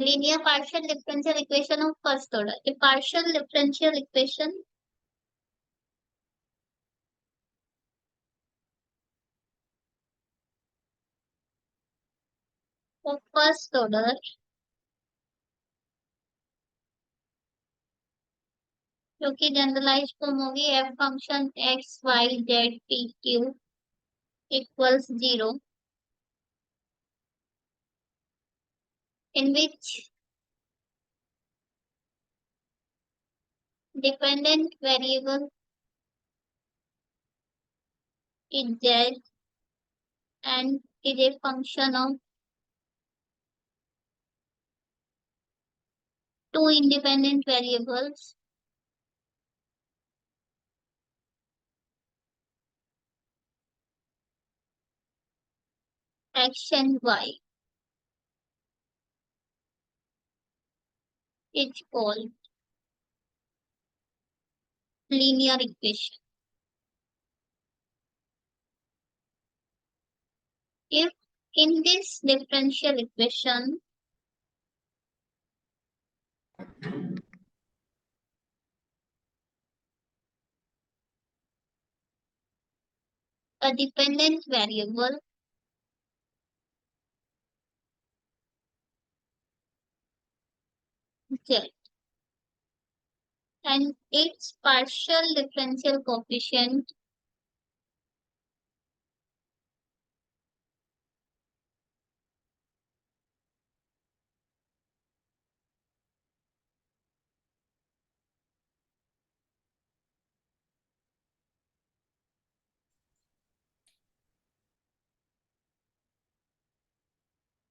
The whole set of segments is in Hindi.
linear partial differential equation of first order. A partial differential equation of first order जो कि जनरलाइज फॉर्म होगी F function X Y Z P Q equals 0 in which dependent variable is z and is a function of two independent variables x and y. It's called linear equation. If in this differential equation a dependent variable z and its partial differential coefficient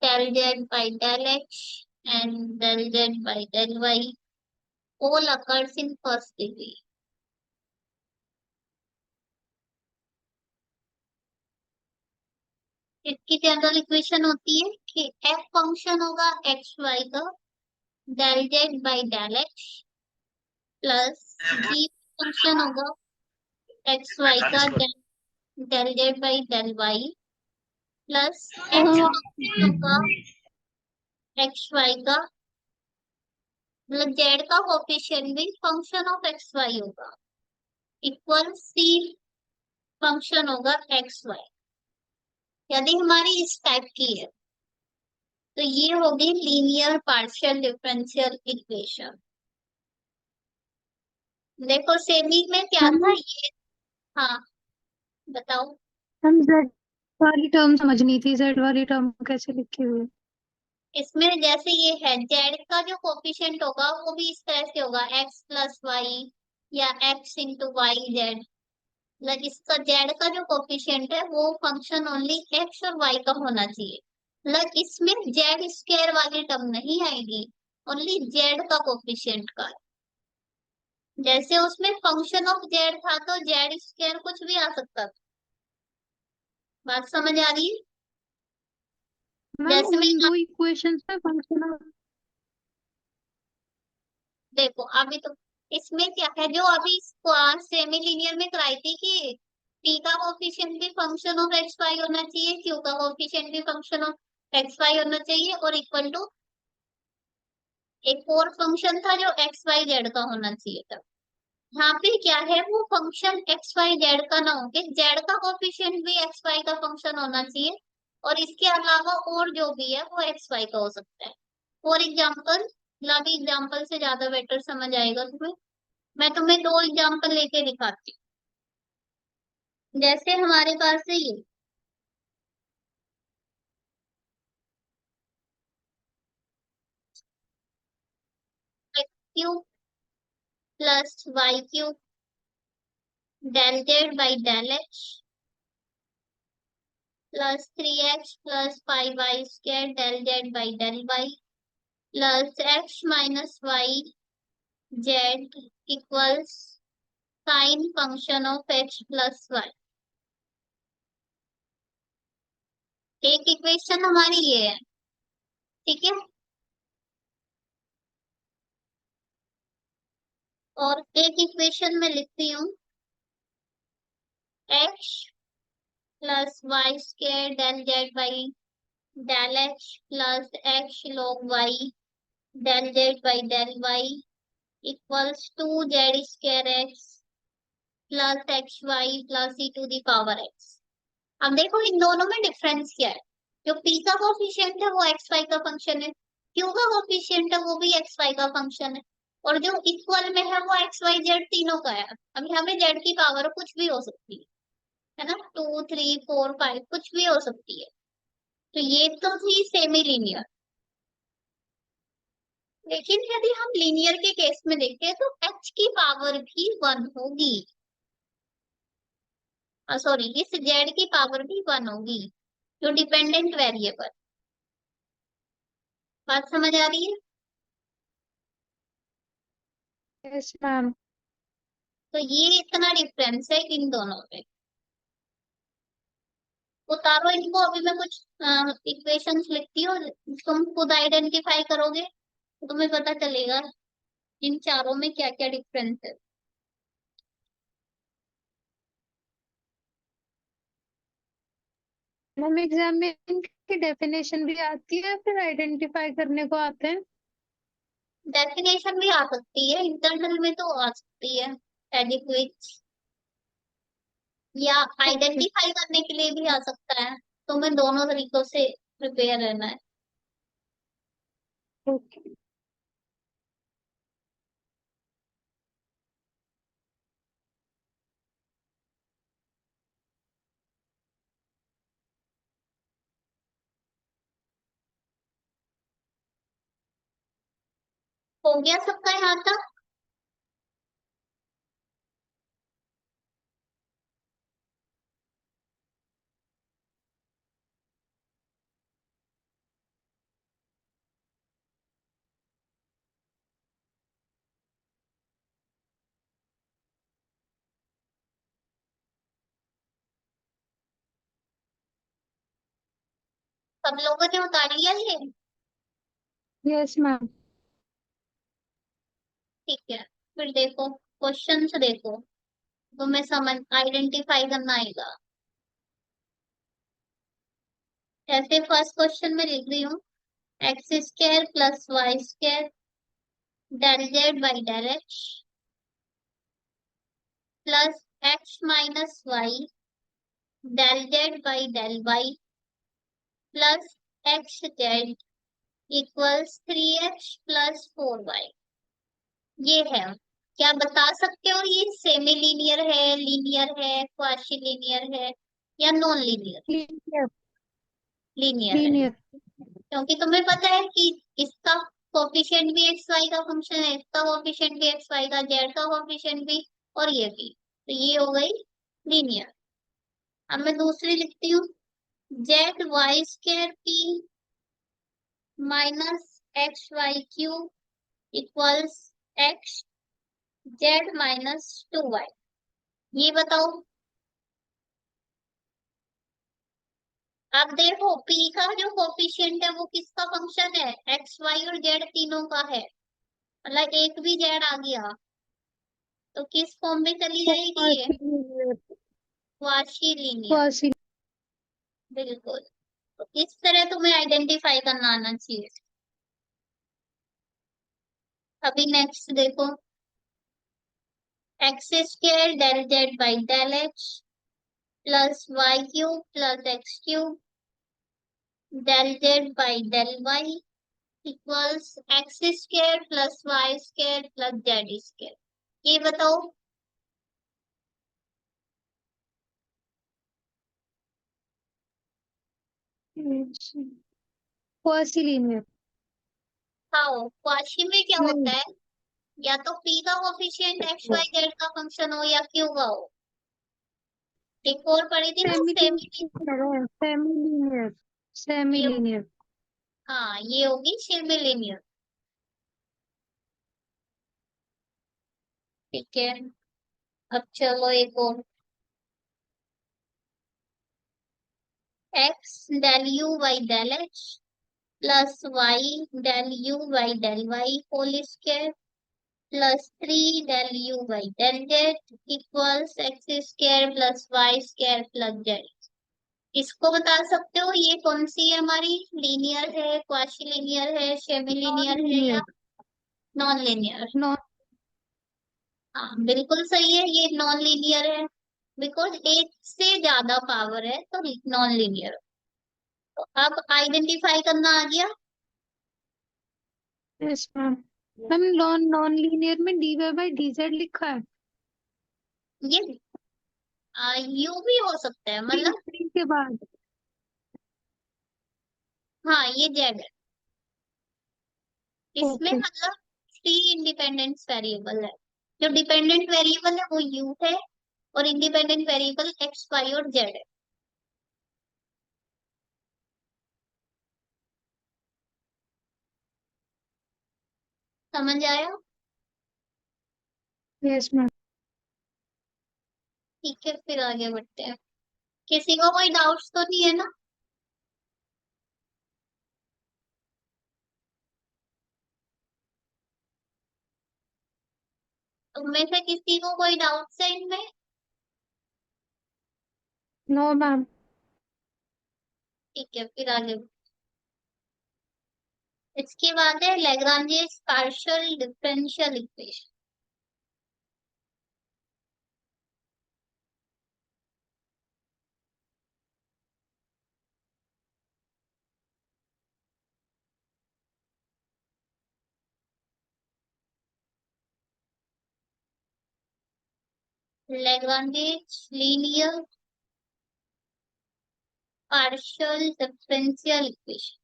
del z by del x and del z by del y all occurs in first degree. इसकी जनरल इक्वेशन होती है कि f फंक्शन होगा एक्स वाई का del Z by del x plus g function होगा एक्स वाई का del Z by del Y plus h function होगा एक्स वाई का मतलब जेड का कोफिशिएंट भी फंक्शन ऑफ एक्स वाई होगा इक्वल सी फंक्शन होगा एक्स वाई। यदि हमारी इस टाइप की है तो ये होगी लीनियर पार्शियल डिफरेंशियल इक्वेशन। देखो सेमी में क्या था ये। हाँ बताओ। हम जेड वाली टर्म समझनी थी, जेड वाली टर्म कैसे लिखी हुई है? इसमें जैसे ये है जेड का जो कोफिशिएंट होगा वो भी इस तरह से होगा एक्स प्लस वाई या एक्स इंटू वाई जेड। मतलब इसका जेड का जो कोफिशिएंट है वो फंक्शन ओनली एक्स और वाई का होना चाहिए। मतलब इसमें जेड स्क्वायर वाली टर्म नहीं आएगी, ओनली जेड का कोफिशिएंट का। जैसे उसमें फंक्शन ऑफ जेड था तो जेड स्क्वायर कुछ भी आ सकता था। बात समझ आ रही है? मैम जैसे मैं उन दो इक्वेशंस में फंक्शन ऑफ देखो अभी तो इसमें क्या है जो अभी सेमी लीनियर में कराई थी कि p का कोफिशिएंट भी फंक्शन ऑफ एक्स वाई होना चाहिए, q का कोफिशिएंट भी फंक्शन ऑफ एक्स वाई होना चाहिए और इक्वल टू एक और फंक्शन था जो एक्स वाई जेड का होना चाहिए था। यहाँ पे क्या है वो फंक्शन एक्स वाई जेड का ना होके जेड का कोफिशिएंट भी एक्स वाई का फंक्शन होना चाहिए और इसके अलावा और जो भी है वो एक्स वाई का हो सकता है। फॉर एग्जाम्पल अभी एग्जाम्पल से ज्यादा बेटर समझ आएगा तुम्हें। मैं तुम्हें दो एग्जाम्पल लेके दिखाती हूँ। जैसे हमारे पास है ये x cube plus y cube del Z by del x plus 3x plus 5y square del Z by del Y plus x minus y z equals sine function of x plus y. एक इक्वेशन हमारी ये है, ठीक है। और एक इक्वेशन में लिखती हूँ x plus y square del Z by del x plus x log y del z by del y equals to z square x plus x y plus e to the power x. अब देखो इन दोनों में डिफरेंस क्या है। जो पी का कोफिशिएंट है वो एक्स वाई का फंक्शन है, क्यू का कोफिशिएंट है वो भी एक्स वाई का फंक्शन है, और जो इक्वल में है वो एक्स वाई जेड तीनों का है। अब यहाँ पे जेड की पावर कुछ भी हो सकती है ना, 2 3 4 5 कुछ भी हो सकती है। तो ये तो थी सेमी लीनियर। लेकिन यदि हम लीनियर के केस में देखें तो एच की पावर भी 1 होगी, सॉरी इस जेड की पावर भी 1 होगी, जो डिपेंडेंट वेरिएबल। बात समझ आ रही है? Yes ma'am. तो ये इतना डिफरेंस है इन दोनों में। उतारो इनको, अभी मैं कुछ इक्वेशंस लिखती हूँ, तुम खुद आइडेंटिफाई करोगे तो तुम्हें पता चलेगा इन चारों में क्या क्या डिफरेंस है। मैम एग्जाम में इनकी डेफिनेशन भी आती है फिर आइडेंटिफाई करने को आते हैं? डेफिनेशन भी आ सकती है, इंटरनल में तो आ सकती है एडिक्वेट, या ओके। आइडेंटिफाई करने के लिए भी आ सकता है। तुम्हें दोनों तरीकों से प्रिपेयर रहना है। ओके। हो गया सबका यहाँ तक? सब लोगों ने उतार लिया ये? Yes ma'am. ठीक है, फिर देखो क्वेश्चन देखो, तुम्हें समझ आइडेंटिफाई करना आएगा। ऐसे फर्स्ट क्वेश्चन में लिख रही हूँ, x square plus y square del Z by del x plus x minus y del Z by del Y plus x z equals 3x plus 4y। ये है, क्या बता सकते हो ये सेमी लीनियर है, लीनियर है, क्वासी लीनियर है, या नॉन लीनियर? लीनियर। लीनियर है, लीनियर। क्योंकि तुम्हें पता है कि इसका कोफिशिएंट भी एक्स वाई का फंक्शन है, इसका कोफिशिएंट भी एक्स वाई का, जेड का कोफिशिएंट भी, और ये भी, तो ये हो गई लीनियर। अब मैं दूसरी लिखती हूँ, z y square p minus x y cube equals x z minus 2y। ये बताओ। अब देखो p का जो कोफिशिएंट है वो किसका फंक्शन है, एक्स वाई और जेड तीनों का है, मतलब एक भी जेड आ गया तो किस फॉर्म में चली जाएगी ये, quasi linear. Quasi linear. Quasi. बिल्कुल। तो इस तरह तुम्हें आइडेंटिफाई करना आना चाहिए। अभी नेक्स्ट देखो, x square del Z by del x plus y cube plus x cube del Z by del y equals x square plus y square plus z square. ये बताओ। Quasi linear. हाँ, क्वाशी में क्या होता नहीं। है, या तो p का कोफिशिएंट एक्स वाई जेड का फंक्शन हो या q का हो। एक और पढ़ी थी ना सेमी सेमी, लीनियर है, सेमी लीनियर। सेमी ये, लीनियर। हाँ ये होगी सेमी लीनियर। ठीक है, अब चलो एक और, x del u by del x plus y del u by del y whole square plus 3 del u by del z equals x square plus y square plus z. इसको बता सकते हो ये कौन सी है हमारी, लीनियर है, क्वाशी लीनियर है, सेमी नॉन लीनियर है या लीनियर। Non linear? नॉन। हाँ बिल्कुल सही है, ये नॉन लीनियर है, बिकॉज एक से ज्यादा पावर है तो नॉन लीनियर। तो अब आइडेंटिफाई करना आ गया। Yes ma'am. Ma'am non non linear में D Y by D Z लिखा है। ये यू भी हो सकता है, टी मतलब टी के बाद। हाँ ये जेड है। इसमें ओके। मतलब थ्री इंडिपेंडेंट वेरिएबल है, जो डिपेंडेंट वेरिएबल है वो यू है, और इंडिपेंडेंट वेरिएबल एक्स वाई और जेड है। समझ आया? Yes ma'am. ठीक है फिर आगे बढ़ते हैं। किसी को कोई डाउट्स तो नहीं है ना? तुम में से किसी को कोई डाउट्स है इनमें? No ma'am. ठीक है फिर आगे। इसके बाद है Lagrange's partial differential equation. Lagrange's linear partial differential equation.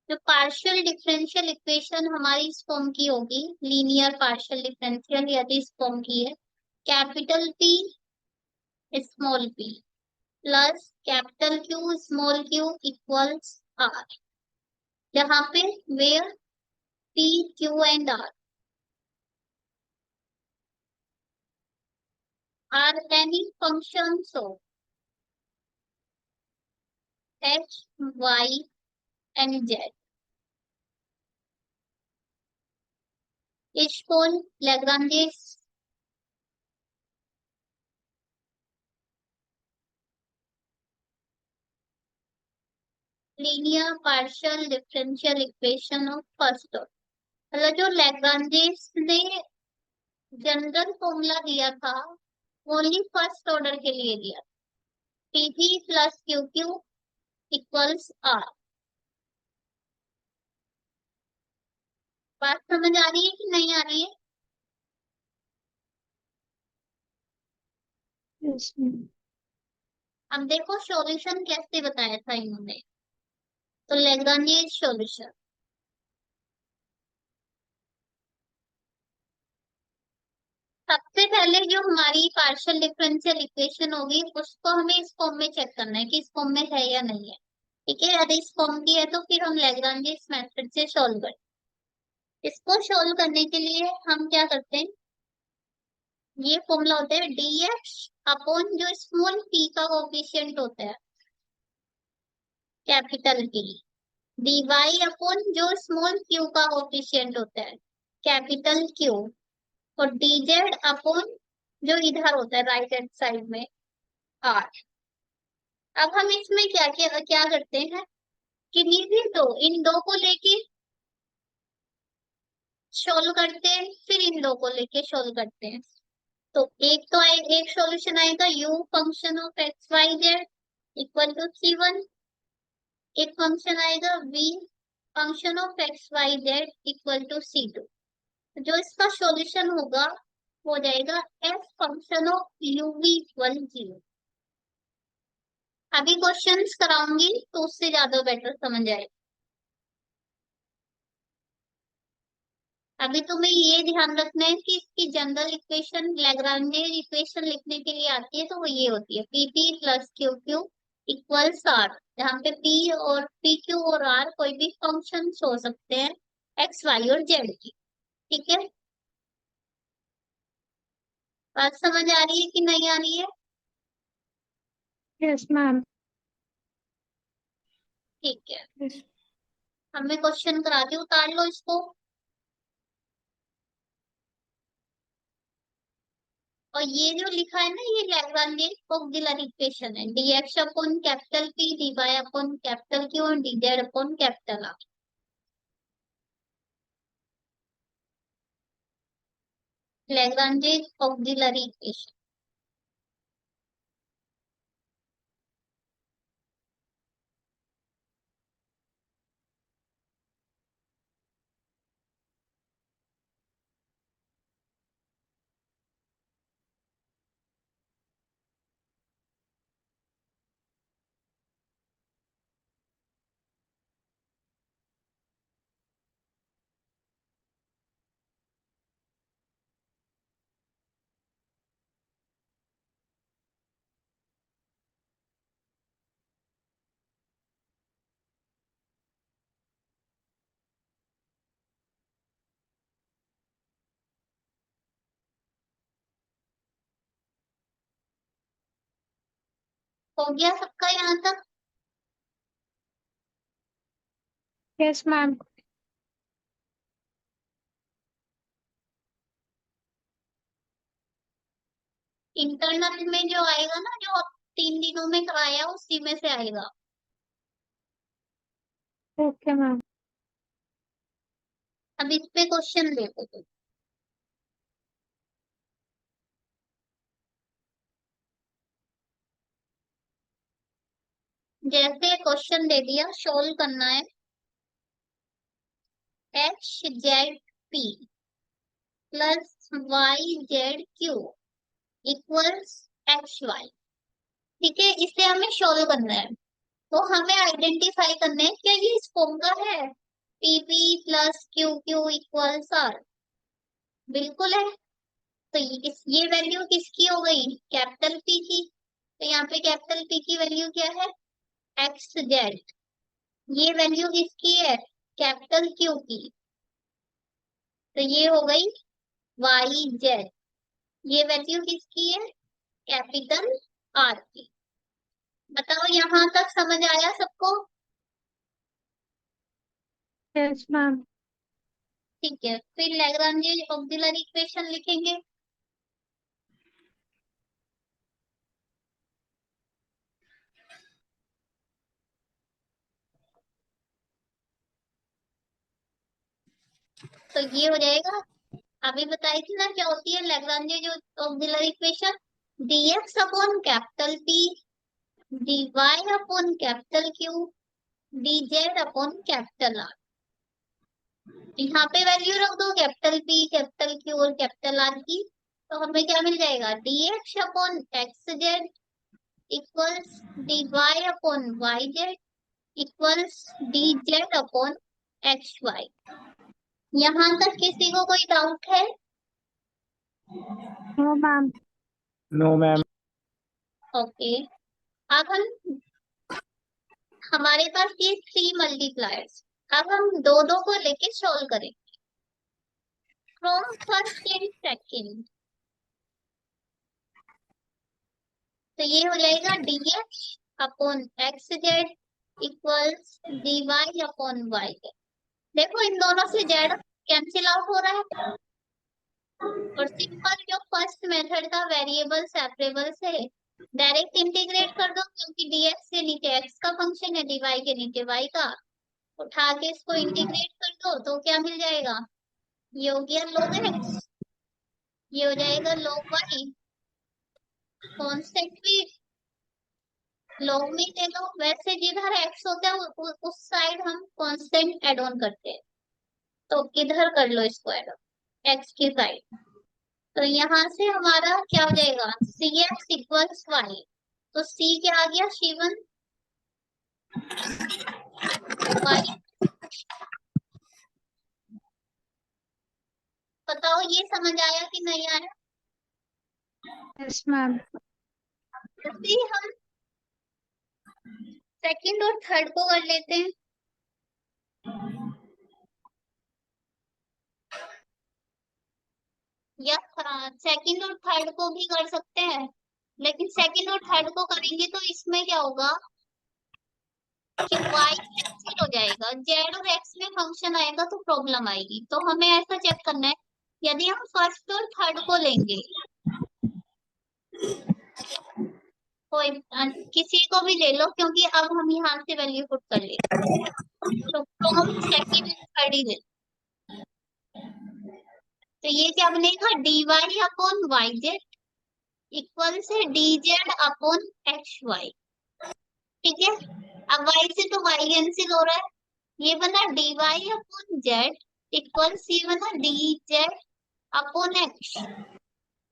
जो पार्शियल डिफरेंशियल इक्वेशन हमारी इस फॉर्म की होगी, लीनियर पार्शियल डिफरेंशियल, यदि इस फॉर्म की है, capital P small p plus capital Q small q equals r, जहाँ पे where p q and r are any functions of x y and z is called Lagrange's linear partial differential equation of first order। मतलब जो लैग्रांजेस ने जनरल फॉर्मूला दिया था, ओनली फर्स्ट ऑर्डर के लिए दिया, p p plus q q equals r. बात समझ आ रही है कि नहीं आ रही है? Yes ma'am. अब देखो सॉल्यूशन कैसे बताया था इन्होंने। तो लैग्रांजेस सॉल्यूशन, सबसे पहले जो हमारी पार्शियल डिफरेंशियल इक्वेशन होगी उसको हमें इस फॉर्म में चेक करना है कि इस फॉर्म में है या नहीं है। ठीक है, यदि इस फॉर्म की है तो फिर हम लैग्रांजेस मेथड से सॉल्व करें। इसको सॉल्व करने के लिए हम क्या करते हैं, ये फॉर्मूला होता है डी एक्स अपॉन जो स्मॉल पी का कोफिशिएंट होता है capital P, d Y upon जो स्मॉल क्यू का कोफिशिएंट होता है कैपिटल क्यू, और डी जेड अपॉन जो इधर होता है राइट हैंड साइड में आर। अब हम इसमें क्या क्या क्या करते हैं, किन्हीं भी दो इन दो को लेके सोल्व करते हैं, फिर इन दो को लेके सोल्व करते हैं। तो एक तो एक सॉल्यूशन आएगा u function of x Y Z equal to C1। एक फंक्शन आएगा v function of x Y Z equal to C2। जो इसका सॉल्यूशन होगा वो हो जाएगा f function of u v equal 0। अभी क्वेश्चंस कराऊंगी तो उससे ज्यादा बेटर समझ आएगा। अभी तुम्हें ये ध्यान रखना है कि इसकी जनरल इक्वेशन लैग्रांजे इक्वेशन लिखने के लिए आती है, तो वो ये होती है p p plus q q equals r, जहाँ पे पी और पी क्यू और आर कोई भी फंक्शन हो सकते हैं एक्स वाई और जेड की। ठीक है, बात समझ आ रही है कि नहीं आ रही है? Yes ma'am. ठीक है, यस। हमें क्वेश्चन कराती हूँ, उतार लो इसको। और ये जो लिखा है ना, ये लैग्रांज ऑक्सिलरी इक्वेशन है, dx upon capital P dy upon capital Q और dz upon capital R। Lagrange auxiliary equation. हो गया सबका यहाँ तक? Yes ma'am. इंटरनल में जो आएगा ना, जो 3 दिनों में कराया उसी में से आएगा। Okay ma'am. अब इस पे क्वेश्चन देखो तो। जैसे क्वेश्चन दे दिया, सोल्व करना है। H z p plus y z q equals x Y. ठीक है, इसे हमें सोल्व करना है। तो हमें आइडेंटिफाई करना है क्या ये इस फॉर्म का है, p p plus q q equals r. बिल्कुल है। तो ये वैल्यू किसकी हो गई, कैपिटल पी की। तो यहाँ पे कैपिटल पी की वैल्यू क्या है, एक्स जेड। ये वैल्यू किसकी है, कैपिटल क्यू की। तो ये हो गई वाई जेड। ये वैल्यू किसकी है, कैपिटल आर की। बताओ यहाँ तक समझ आया सबको? Yes ma'am. ठीक है, फिर लैग्रांज ऑक्सिलरी इक्वेशन लिखेंगे। तो ये हो जाएगा, अभी बताई थी ना क्या होती है लैग्रांज जो auxiliary equation, dx upon capital P dy upon capital Q dz upon capital R। यहाँ पे वैल्यू रख दो कैपिटल P कैपिटल Q और कैपिटल R की। तो हमें क्या मिल जाएगा, dx upon x z equals dy upon Y z equals dz upon x y. यहाँ तक किसी को कोई डाउट है? No ma'am. No ma'am. Okay. अब हमारे पास ये 3 मल्टीप्लायर्स। अब हम दो दो को लेके सॉल्व करें फ्रॉम फर्स्ट एंड सेकेंड। तो ये हो जाएगा dx upon x z equals dy upon Y z. देखो इन दोनों से जेड कैंसिल आउट हो रहा है, और सिंपल जो फर्स्ट मेथड का वेरिएबल सेपरेबल से डायरेक्ट इंटीग्रेट कर दो, क्योंकि dx के नीचे x का फंक्शन है, dy के नीचे y का। उठा के इसको इंटीग्रेट कर दो तो क्या मिल जाएगा, ये हो गया log x, ये हो जाएगा log y। कांस्टेंट भी log में ही ले लो, वैसे जिधर x होता है उस साइड हम कांस्टेंट ऐड ऑन करते हैं। तो किधर कर लो इसको ऐड ऑन, x की साइड। तो यहाँ से हमारा क्या हो जाएगा, सी एक्स इक्वल्स वाई। तो c क्या आ गया, शिवन वाई। बताओ ये समझ आया कि नहीं आया? Yes ma'am. जैसे ही हम सेकंड और थर्ड को कर लेते हैं। या सेकंड और थर्ड को भी कर सकते हैं, लेकिन सेकंड और थर्ड को करेंगे तो इसमें क्या होगा कि y कैंसिल हो जाएगा, z और x में फंक्शन आएगा तो प्रॉब्लम आएगी। तो हमें ऐसा चेक करना है, यदि हम फर्स्ट और थर्ड को लेंगे कोई किसी को भी ले लो, क्योंकि अब हम यहाँ से वैल्यू पुट कर लेते हैं। तो फ्रॉम सेकंड एंड थर्ड ही ले। तो ये क्या बनेगा, D Y upon Y Z equal से D Z upon x Y. ठीक है, अब y से तो y कैंसिल हो रहा है, ये बना d Y upon z equal c बना डी जेड अपॉन एक्स।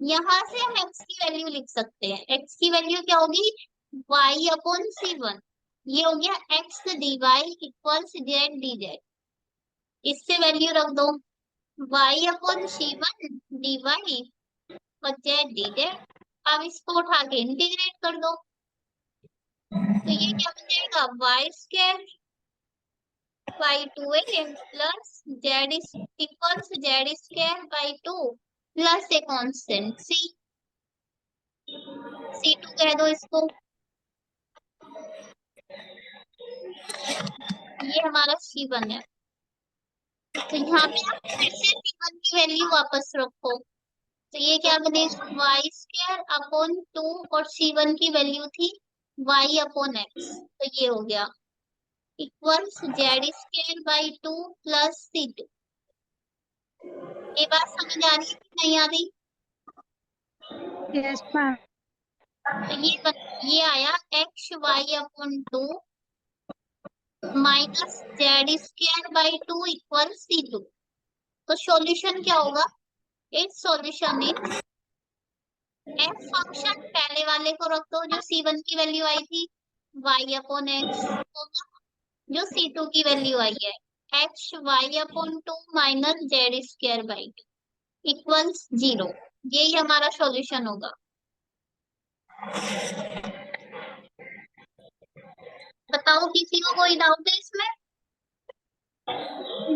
यहाँ से हम x की वैल्यू लिख सकते हैं, x की वैल्यू क्या होगी, y अपॉन सी वन। ये हो गया x d y equal z d z, इससे वैल्यू रख दो y upon c one d y और जेड डी जेड। अब इसको उठा के इंटीग्रेट कर दो, तो ये क्या बन जाएगा, y square by two a plus z equals z square by two plus a constant c two कह दो इसको। ये हमारा सी वन है। तो यहाँ पे आप फिर से सी वन की वैल्यू वापस रखो, तो ये क्या बनेगा, वाई स्क्वायर अपॉन टू और सी वन की वैल्यू थी वाई अपॉन एक्स, तो ये हो गया equals z square by two plus c two. ये बात समझ आ रही है कि नहीं आ रही। Yes ma'am. तो ये आया x y upon two minus z square by two equal c two. तो सॉल्यूशन क्या होगा, इस सॉल्यूशन इज एफ फंक्शन पहले वाले को रख दो जो सी वन की वैल्यू आई थी वाई अपॉन एक्स होगा, जो सी टू की वैल्यू आई है x y upon two minus z square by two equals zero. यही हमारा सॉल्यूशन होगा। बताओ किसी को कोई डाउट है इसमें।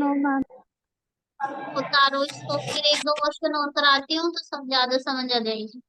No ma'am. उतारो इसको, फिर एक दो क्वेश्चन और कराती हूँ तो सब ज्यादा समझ आ जाएगी।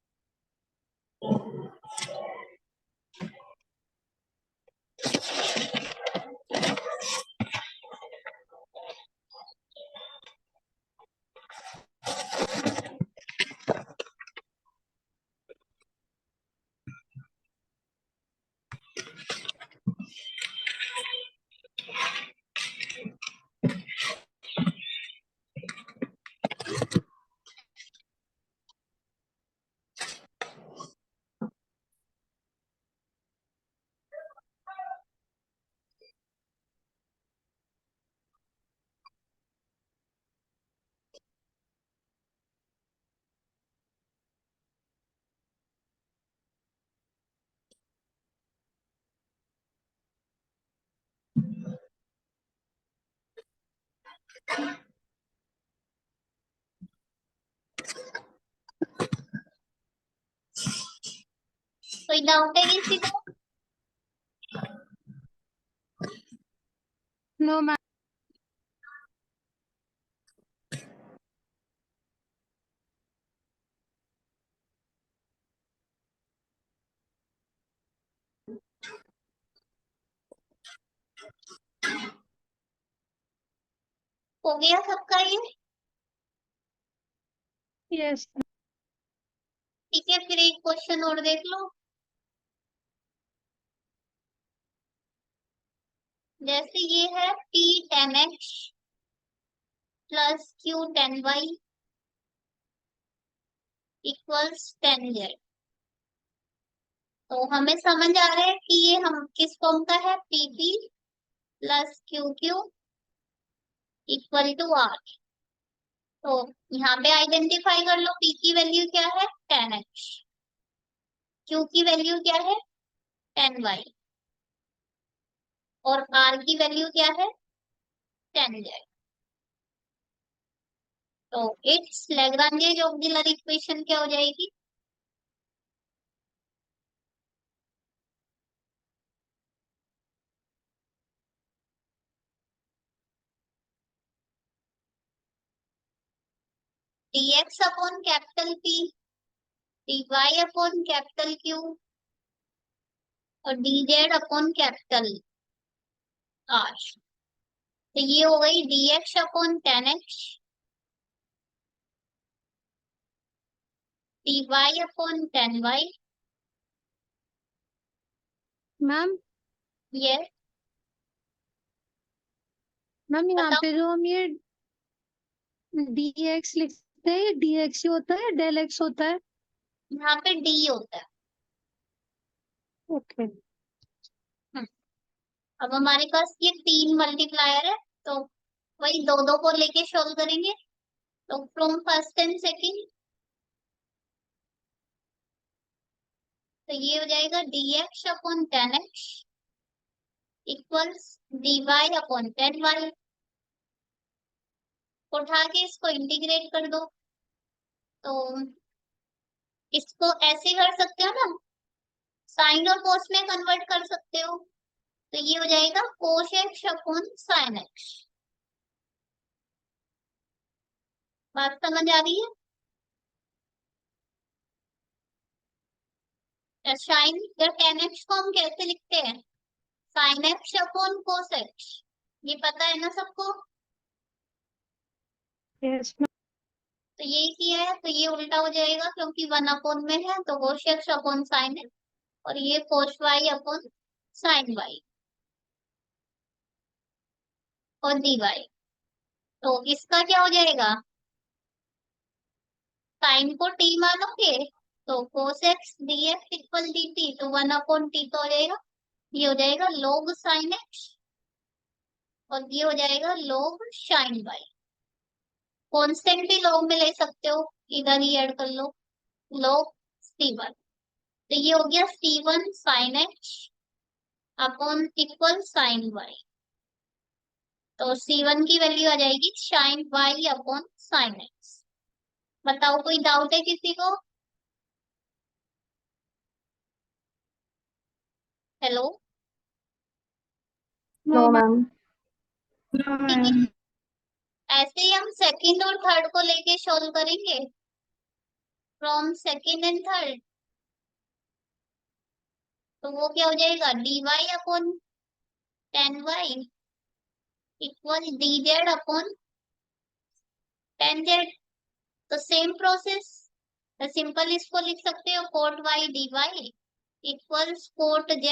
कोई डाउट है किसी को। No ma'am. हो गया सबका ये। यस। ठीक है, फिर एक क्वेश्चन और देख लो। जैसे ये है p tan x plus q tan y equals tan z. तो हमें समझ आ रहा है कि ये हम किस फॉर्म का है, p p plus q q equal to r. तो यहाँ पे आइडेंटिफाई कर लो, p की वैल्यू क्या है टेन एक्स, क्यू की वैल्यू क्या है टेन वाई और r की वैल्यू क्या है टेन जेड। तो इट्स लैग्रांज ऑक्सिलरी इक्वेशन क्या हो जाएगी, dx upon capital P dy upon capital Q और dz अपॉन कैपिटल R। तो ये हो गई dx upon ten x dy/10y। Ma'am ये मैम यहाँ बताओ। पे जो हम ये dx लिखते हैं, ये dx ही होता है, डेल x होता है? यहाँ पे डी होता है। ओके। हम्म, अब हमारे पास ये तीन मल्टीप्लायर है, तो वही दो दो को लेके सोल्व करेंगे। तो फ्रॉम फर्स्ट एंड सेकंड, तो ये हो जाएगा dx/10x इक्वल्स dy/10y। उठा के इसको इंटीग्रेट कर दो, तो इसको ऐसे कर सकते हो ना, साइन और कोस में कन्वर्ट कर सकते हो। तो ये हो जाएगा कोस x/sin x। बात समझ आ रही है? साइन या 10x को हम कैसे लिखते हैं? sin x/cos x। ये पता है ना सबको? यस तो यही किया है, तो ये उल्टा हो जाएगा क्योंकि 1 में है, तो कोस x/sin x। और ये कोस y/sin y और dy। तो इसका क्या हो जाएगा? साइन को t मानोगे तो cos x dx equal dt, तो 1/t का हो जाएगा। ये हो जाएगा log sin x और ये हो जाएगा log sin y। कांस्टेंट भी log में ले सकते हो, इधर ही ऐड कर लो, log c1। तो ये हो गया c1 sin x upon equal sin y। तो c1 की वैल्यू आ जाएगी sin y upon sin x। बताओ, कोई डाउट है किसी को? हेलो? No no ma'am. ठीक है, मैम। ऐसे ही हम सेकंड और थर्ड को लेके सॉल्व करेंगे, फ्रॉम सेकंड एंड थर्ड। तो वो क्या हो जाएगा? dy/10y equal dz/10z। तो सेम प्रोसेस, सिंपल इसको लिख सकते हो cot y dy equals cot z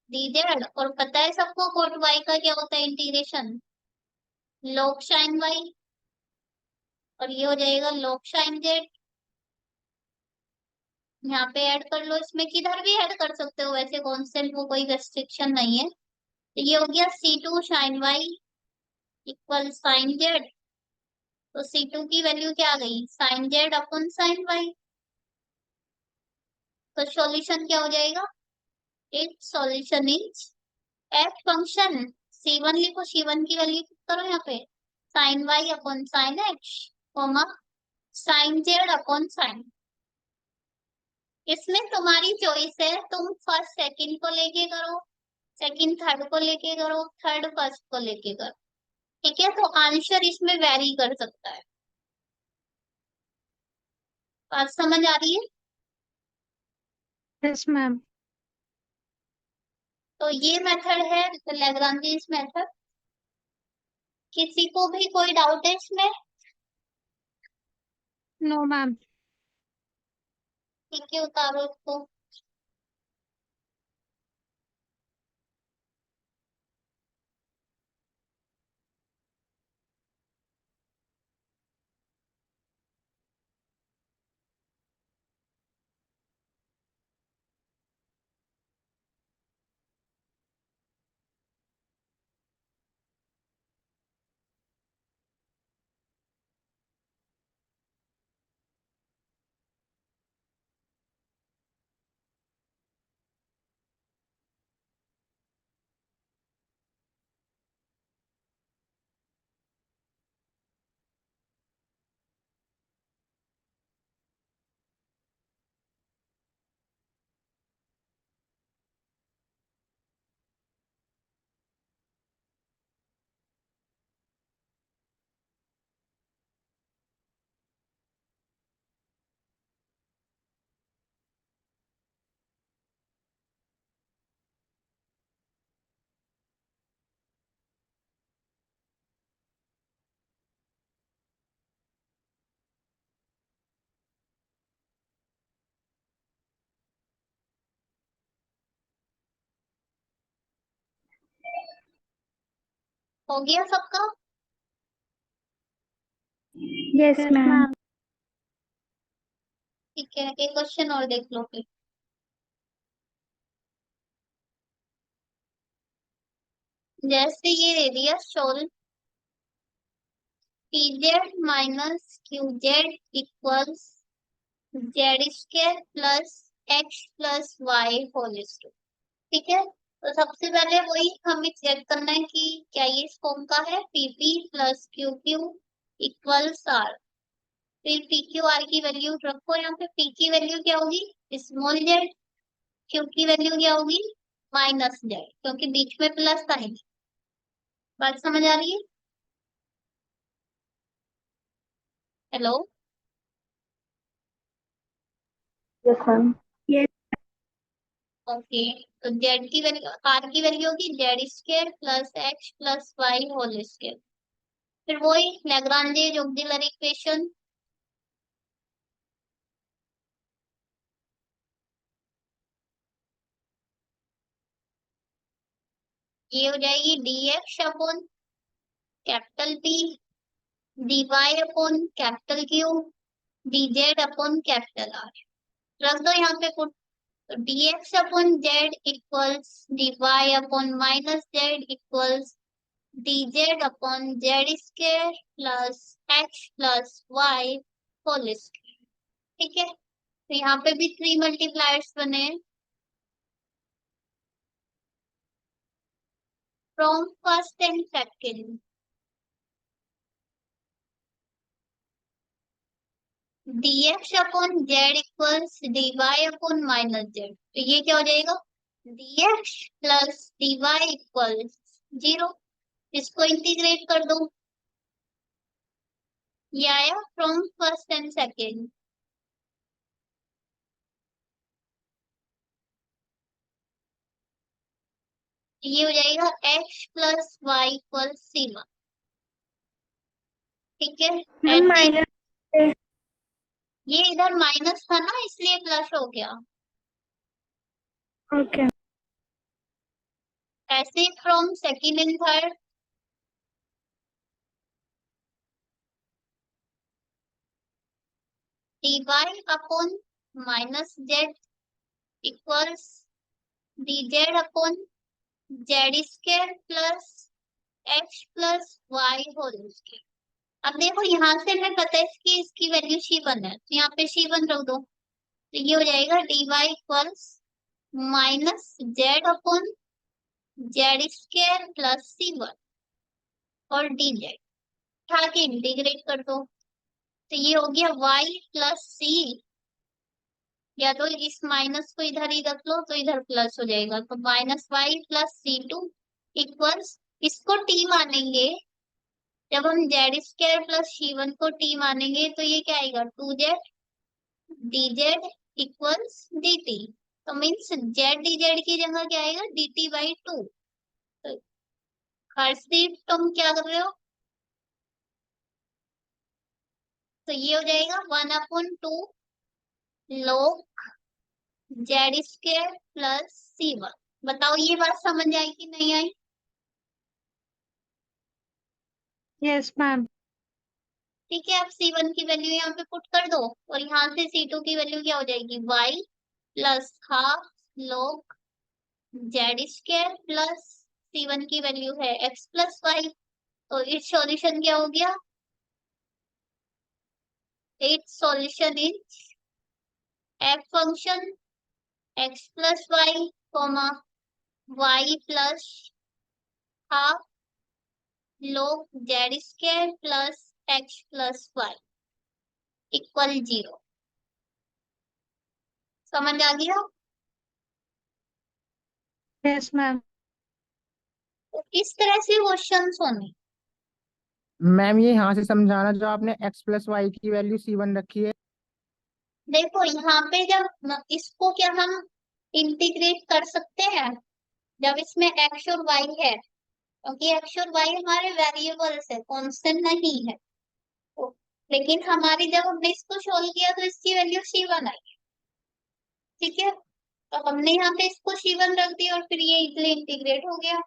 dz। और पता है सबको cot y का क्या होता है इंटीग्रेशन? log sin y। और ये हो जाएगा log sin z। यहाँ पे ऐड कर लो, इसमें किधर भी ऐड कर सकते हो, वैसे कांस्टेंट वो कोई रेस्ट्रिक्शन नहीं है। तो ये हो गया c2 sin y equal sin z। तो c2 की वैल्यू क्या आ गई? sin z अपन sin y। तो सॉल्यूशन क्या हो जाएगा? It's solution is F function c1 लिखो, c1 की वैल्यू करो यहाँ पे sin y upon sin x, comma sin z upon sin। इसमें तुम्हारी चॉइस है, तुम फर्स्ट सेकंड को लेके करो, सेकंड थर्ड को लेके करो, थर्ड फर्स्ट को लेके करो। ठीक है, तो आंसर इसमें वेरी कर सकता है। बात समझ आ रही है? Yes ma'am. तो ये मेथड है लैग्रांजेस मेथड। किसी को भी कोई डाउट है इसमें? No ma'am. ठीक है, उतारो इसको। हो गया सबका? Yes ma'am. ठीक है, एक क्वेश्चन और देख लो फिर। जैसे ये दे दिया, solve pz minus qz equals z² plus x plus y whole square. ठीक है, तो सबसे पहले वही हमें चेक करना है कि क्या ये इस फॉर्म का है, pp plus qq equals r। फिर पी क्यू आर की वैल्यू रखो यहाँ पे। p की वैल्यू क्या होगी, स्मॉल z। q की वैल्यू क्या होगी, माइनस z, क्योंकि बीच में प्लस साइन। बात समझ आ रही है? Hello. Yes ma'am. Yes. Okay, तो z की वैल्यू, r की वैल्यू होगी z² plus x plus y whole square. फिर वही लैग्रांजे ऑक्सिलरी इक्वेशन, ये हो जाएगी dx upon capital P dy upon capital Q dz upon capital R। रख दो यहाँ पे पुट। तो dx upon z equals dy upon minus z equals dz upon z square plus x plus y whole square. ठीक है, तो यहाँ पे भी 3 मल्टीप्लायर्स बने हैं। From first and second, dx upon z equals dy upon minus z। तो ये क्या हो जाएगा, dx प्लस dy इक्वल्स 0। इसको इंटीग्रेट कर दो, ये आया फ्रॉम फर्स्ट एंड सेकेंड। ये हो जाएगा x plus Y equals c1। ठीक है, मैम एट दी, माइनस। ये इधर माइनस था ना, इसलिए प्लस हो गया। ओके। ऐसे from second and third, dy upon minus z equals dz upon z square plus x plus y whole square. अब देखो यहाँ से हमें पता है इसकी इसकी वैल्यू c1 है, तो यहाँ पे c1 रख दो। तो ये हो जाएगा dy equals minus z upon z square plus c1 और dz उठा के इंटीग्रेट कर दो। तो ये हो गया y प्लस c, या तो इस माइनस को इधर ही रख लो तो इधर प्लस हो जाएगा, तो minus y plus c2 equals, इसको t मानेंगे। जब हम जेड स्क्वायर प्लस c1 को t मानेंगे तो ये क्या आएगा, 2z dz इक्वल्स dt। तो मीन्स z dz की जगह क्या आएगा, dt बाई 2। तो हर्षदीप तुम क्या कर रहे हो, तो ये हो जाएगा 1/2 log z square plus c1। बताओ ये बात समझ आई कि नहीं आई? Yes ma'am. ठीक है, अब c1 की वैल्यू यहाँ पे पुट कर दो, और यहाँ से c2 की वैल्यू क्या हो जाएगी, y plus half log z square plus c1 की वैल्यू है x प्लस वाई। तो इस सॉल्यूशन क्या हो गया, it's solution is f function x plus y comma y plus half log z square plus x plus y equal 0। समझ आ गया? Yes ma'am. तो इस तरह से क्वेश्चंस होने। मैम ये यहाँ से समझाना जो आपने x प्लस वाई की वैल्यू c1 रखी है। देखो यहाँ पे जब इसको क्या हम इंटीग्रेट कर सकते हैं, जब इसमें x और y है, क्योंकि x और y हमारे वेरिएबल्स है, कांस्टेंट नहीं है। तो, लेकिन हमारी जब हमने इसको सोल्व किया तो इसकी वैल्यू c1 आई। ठीक है, तो हमने यहाँ पे इसको c1 रख दिया और फिर ये इजिली इंटीग्रेट हो गया।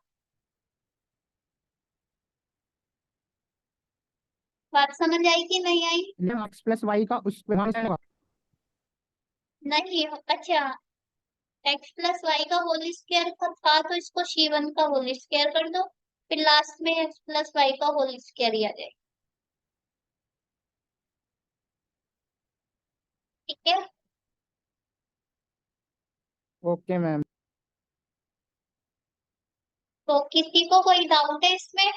बात समझ आई कि नहीं आई? एक्स प्लस वाई का उस पे वहां से होगा। नहीं, अच्छा, एक्स प्लस वाई का होल स्क्वायर था तो इसको C1 का होल स्क्वायर कर दो, फिर लास्ट में एक्स प्लस वाई का होल स्क्वायर ही आ जाए। ठीक है। Okay ma'am. तो किसी को कोई डाउट है इसमें?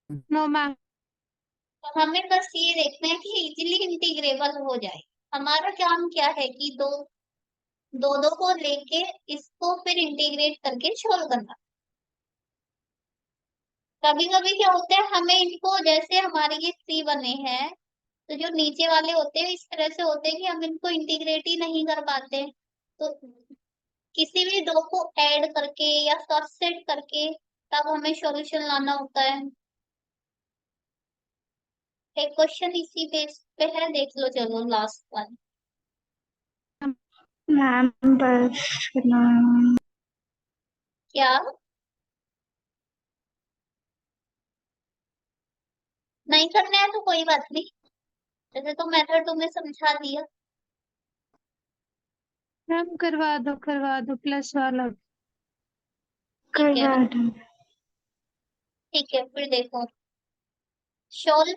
No ma'am. तो हमें बस ये देखना है कि इजीली इंटीग्रेबल हो जाए। हमारा काम क्या है कि दो दो दो को लेके इसको फिर इंटीग्रेट करके सोल्व करना। कभी कभी क्या होता है, हमें इनको जैसे हमारे ये सी बने हैं, तो जो नीचे वाले होते हैं इस तरह से होते हैं कि हम इनको इंटीग्रेट ही नहीं कर पाते। तो किसी भी दो को ऐड करके या सबसेट करके तब हमें सॉल्यूशन लाना होता है। एक क्वेश्चन इसी बेस पे है, देख लो, चलो लास्ट वन। मैम बस करना है। क्या? नहीं करना है तो कोई बात नहीं, जैसे तो मेथड तुम्हें समझा दिया। मैम करवा दो प्लस वाला। ठीक है करवा ना? दो। ठीक है, फिर देखो, solve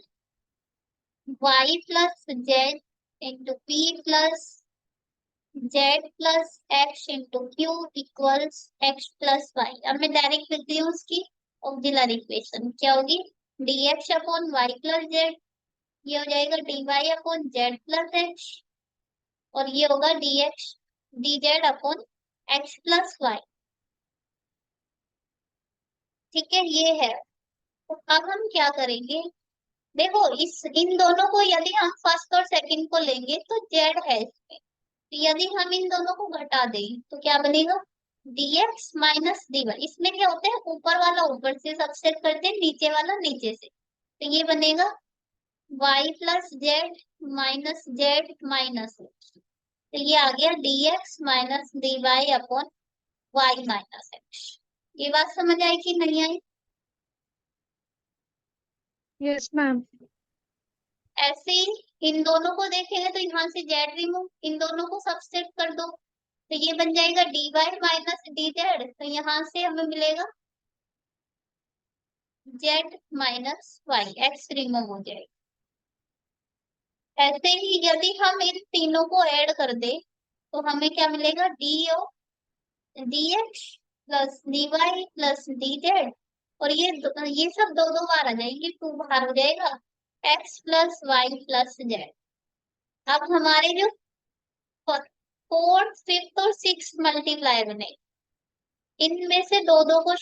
y plus z into p plus z plus x into q equals x plus y. अब मैं डायरेक्ट लिखती हूँ उसकी ऑक्सिलरी इक्वेशन, क्या होगी? dx upon y plus z, ये हो जाएगा dy upon z plus x, और ये होगा dx dz upon x plus y. ठीक है, ये है। तो अब हम क्या करेंगे, देखो इस इन दोनों को यदि हम फर्स्ट और सेकंड को लेंगे तो जेड है इसमें, तो यदि हम इन दोनों को घटा दें तो क्या बनेगा? dx minus dy। इसमें क्या होता है, ऊपर वाला ऊपर से सबसेट करते हैं, नीचे वाला नीचे से, तो ये बनेगा y plus Z minus Z minus, तो ये आ गया dx minus dy upon y minus x। ये बात समझ आई कि नहीं आई? Yes ma'am. ऐसे ही इन दोनों को देखेंगे तो यहाँ से जेड रिमूव, इन दोनों को सबसेट कर दो, तो ये बन जाएगा dy माइनस dz, तो यहाँ से हमें मिलेगा z minus y, x remove हो जाएगा। ऐसे ही यदि हम इन तीनों को ऐड कर दे तो हमें क्या मिलेगा? dx plus dy plus dz, और ये सब दो दो बार आ जाएंगे, टू बाहर हो जाएगा, x plus y plus z. अब हमारे जो फोर्थ फिफ्थ और सिक्स मल्टीप्लाई बने, इनमें से दो दो को